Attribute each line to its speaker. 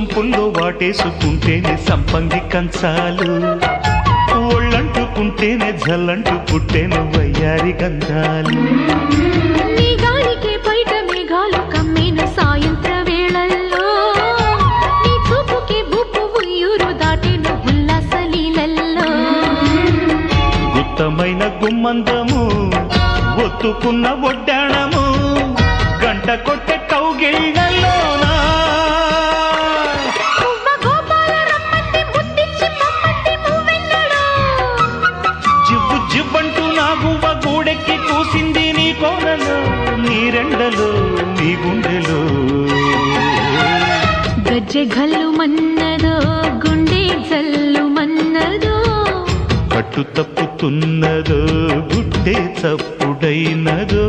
Speaker 1: పుల్లో వాటేసుకుంటేనే సంపంగి కంచాలు, ఒళ్ళంటుకుంటేనే జల్లంటు పుట్టేను వయ్యారి గంధాలు.
Speaker 2: నీ గాలికే బయట మేఘాలు కమ్మిన సాయంత్ర వేళల్లో, నీ చూపుకే బూపు ఉయ్యూరు దాటెను ఉల్లాస లీలల్లో.
Speaker 1: గుత్తమైన గుమ్మందము ఒత్తుకున్న ఒడ్డాణము, గంట కొట్టే కౌగిళ్ళలోనా జివ్వు జివ్వంటూ నా గువ్వ గూడెక్కి కూసింది నీ కోరలో, నీ రెండలో నీ గుండెలో.
Speaker 2: గజ్జె గల్లు మన్నదో గుండె జల్లు మన్నదో,
Speaker 1: కట్టు తప్పుతున్నదో గుడ్డే చప్పుడైనదో.